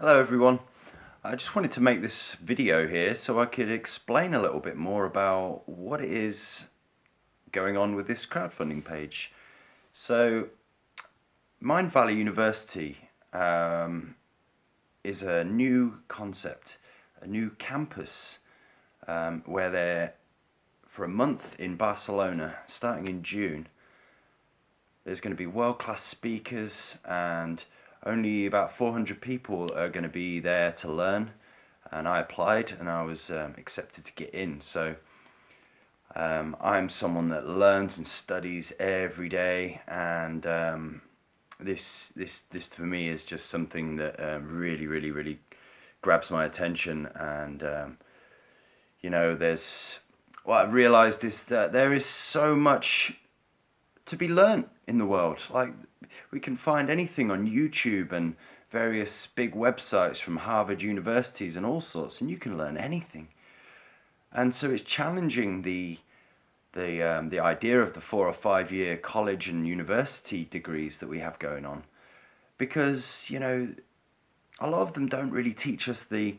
Hello everyone. I just wanted to make this video here so I could explain a little bit more about what it is going on with this crowdfunding page. So, Mindvalley University is a new concept, a new campus where they're for a month in Barcelona, starting in June. There's going to be world-class speakers and only about 400 people are going to be there to learn, and I applied and I was accepted to get in. So I'm someone that learns and studies every day, and this for me is just something that really grabs my attention. And there's what I've realised is that there is so much to be learnt in the world. Like, we can find anything on YouTube and various big websites from Harvard universities and all sorts, and you can learn anything. And so it's challenging the idea of the 4 or 5 year college and university degrees that we have going on, because a lot of them don't really teach us the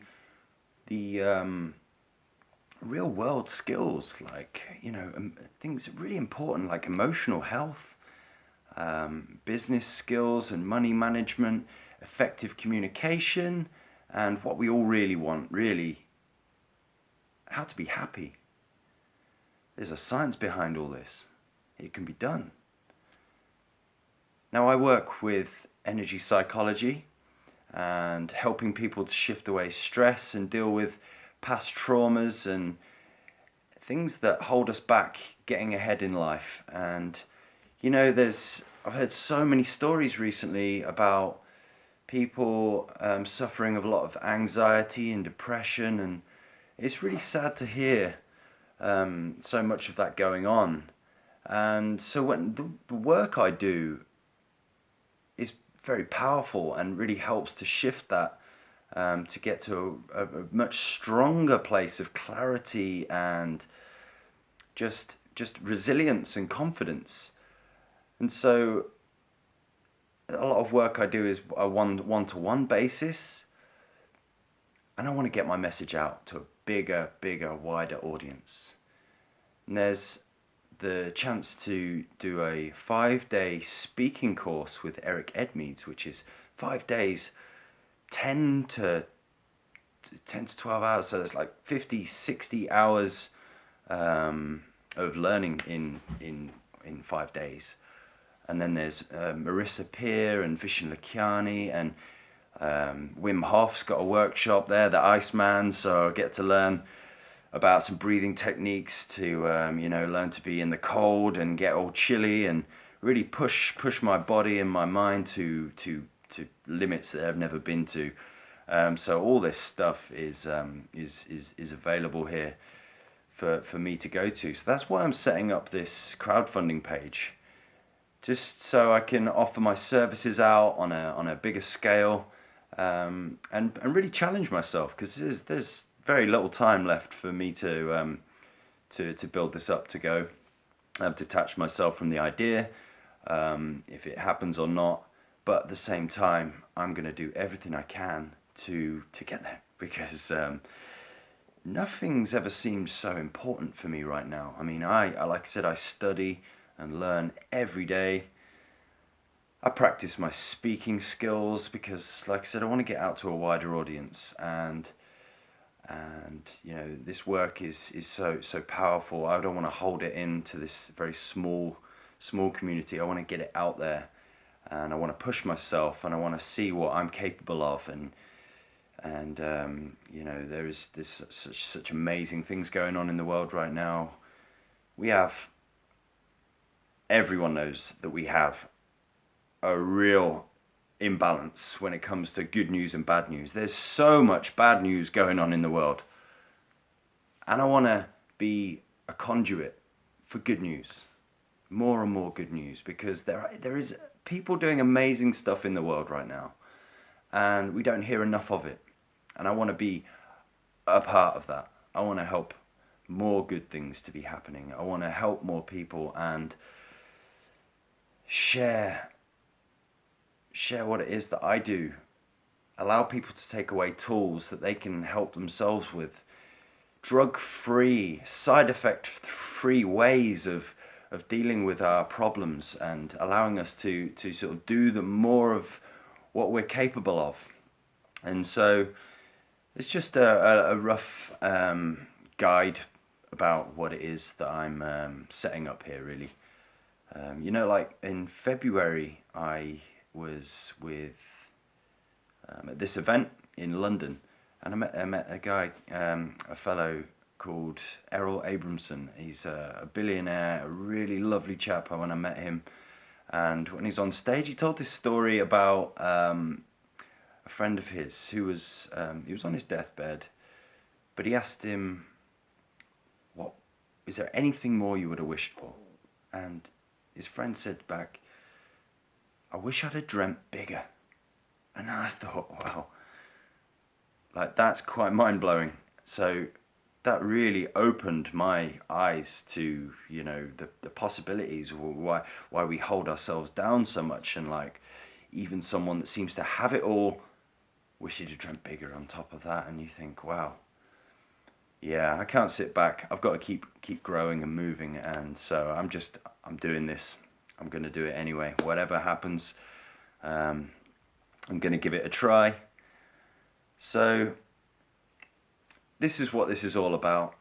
real world skills, like things really important like emotional health, business skills and money management, effective communication, and what we all really want, really, how to be happy. There's a science behind all this. It can be done. Now, I work with energy psychology and helping people to shift away stress and deal with past traumas and things that hold us back getting ahead in life. And I've heard so many stories recently about people suffering of a lot of anxiety and depression, and it's really sad to hear so much of that going on. And so when the work I do is very powerful and really helps to shift that, to get to a much stronger place of clarity and just resilience and confidence. And so a lot of work I do is a one-to-one basis, and I want to get my message out to a bigger, wider audience. And there's the chance to do a 5-day speaking course with Eric Edmeades, which is 5 days, 10 to 12 hours. So there's like 50-60 hours of learning in 5 days. And then there's Marissa Peer and Vishen Lakhiani, and Wim Hof's got a workshop there, the Iceman, so I get to learn about some breathing techniques to learn to be in the cold and get all chilly and really push my body and my mind to limits that I've never been to. So all this stuff is available here for me to go to. So that's why I'm setting up this crowdfunding page, just so I can offer my services out on a bigger scale, and really challenge myself, because there's very little time left for me to build this up, to go. I've detached myself from the idea, if it happens or not, but at the same time I'm going to do everything I can to get there, because nothing's ever seemed so important for me right now. I mean, I like I said, I study and learn every day. I practice my speaking skills because, like I said, I want to get out to a wider audience, and this work is so powerful. I don't want to hold it into this very small community. I want to get it out there, and I want to push myself, and I want to see what I'm capable of, and there is such amazing things going on in the world right now. Everyone knows that we have a real imbalance when it comes to good news and bad news. There's so much bad news going on in the world, and I want to be a conduit for good news, more and more good news, because there is people doing amazing stuff in the world right now, and we don't hear enough of it. And I want to be a part of that. I want to help more good things to be happening. I want to help more people and share what it is that I do, allow people to take away tools that they can help themselves with, drug-free, side effect-free ways of dealing with our problems, and allowing us to sort of do the more of what we're capable of. And so it's just a rough guide about what it is that I'm setting up here, really. Like in February, I was with at this event in London, and I met a guy, a fellow called Errol Abramson. He's a billionaire, a really lovely chap when I met him. And when he's on stage, he told this story about a friend of his who was he was on his deathbed, but he asked him, "What is there anything more you would have wished for?" And his friend said back, "I wish I'd have dreamt bigger." And I thought, wow, like that's quite mind-blowing. So that really opened my eyes to, the possibilities, why we hold ourselves down so much, and like even someone that seems to have it all wish he'd have dreamt bigger on top of that. And you think, wow, yeah, I can't sit back. I've got to keep growing and moving. And so I'm doing this. I'm going to do it anyway. Whatever happens, I'm going to give it a try. So this is what this is all about.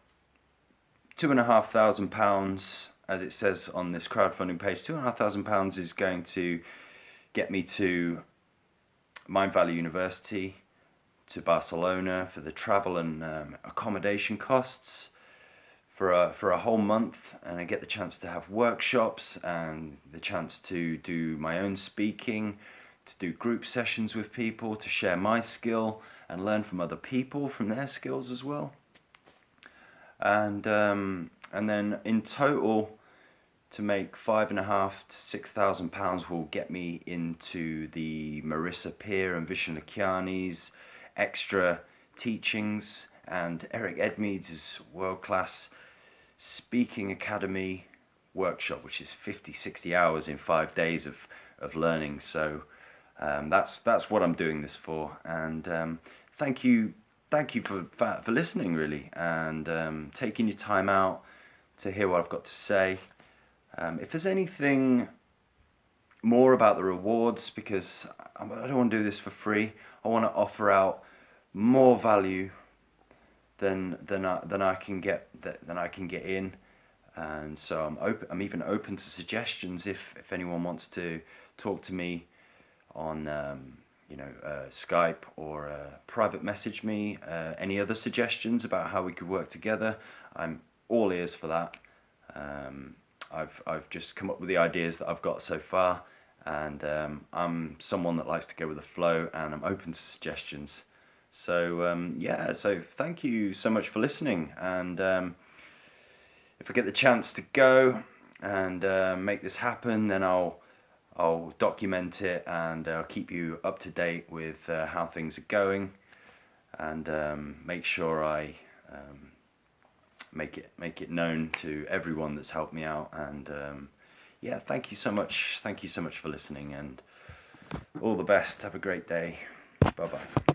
£2,500, as it says on this crowdfunding page, £2,500 is going to get me to Mindvalley University, to Barcelona for the travel and accommodation costs for a whole month, and I get the chance to have workshops and the chance to do my own speaking, to do group sessions with people, to share my skill and learn from other people from their skills as well. And then in total, to make £5,500 to £6,000 will get me into the Marissa Peer and Vishen Lakhiani's extra teachings, and Eric Edmeades' world-class speaking academy workshop, which is 50-60 hours in 5 days of learning. So that's what I'm doing this for. And thank you for listening, really, and taking your time out to hear what I've got to say. If there's anything more about the rewards, because I don't want to do this for free, I want to offer out more value than I can get in, and so I'm even open to suggestions if anyone wants to talk to me on Skype, or private message me any other suggestions about how we could work together. I'm all ears for that. I've just come up with the ideas that I've got so far, and I'm someone that likes to go with the flow, and I'm open to suggestions. So so thank you so much for listening, and if I get the chance to go and make this happen, then I'll document it, and I'll keep you up to date with how things are going, and make sure I make it known to everyone that's helped me out. And thank you so much for listening, and all the best. Have a great day. Bye bye.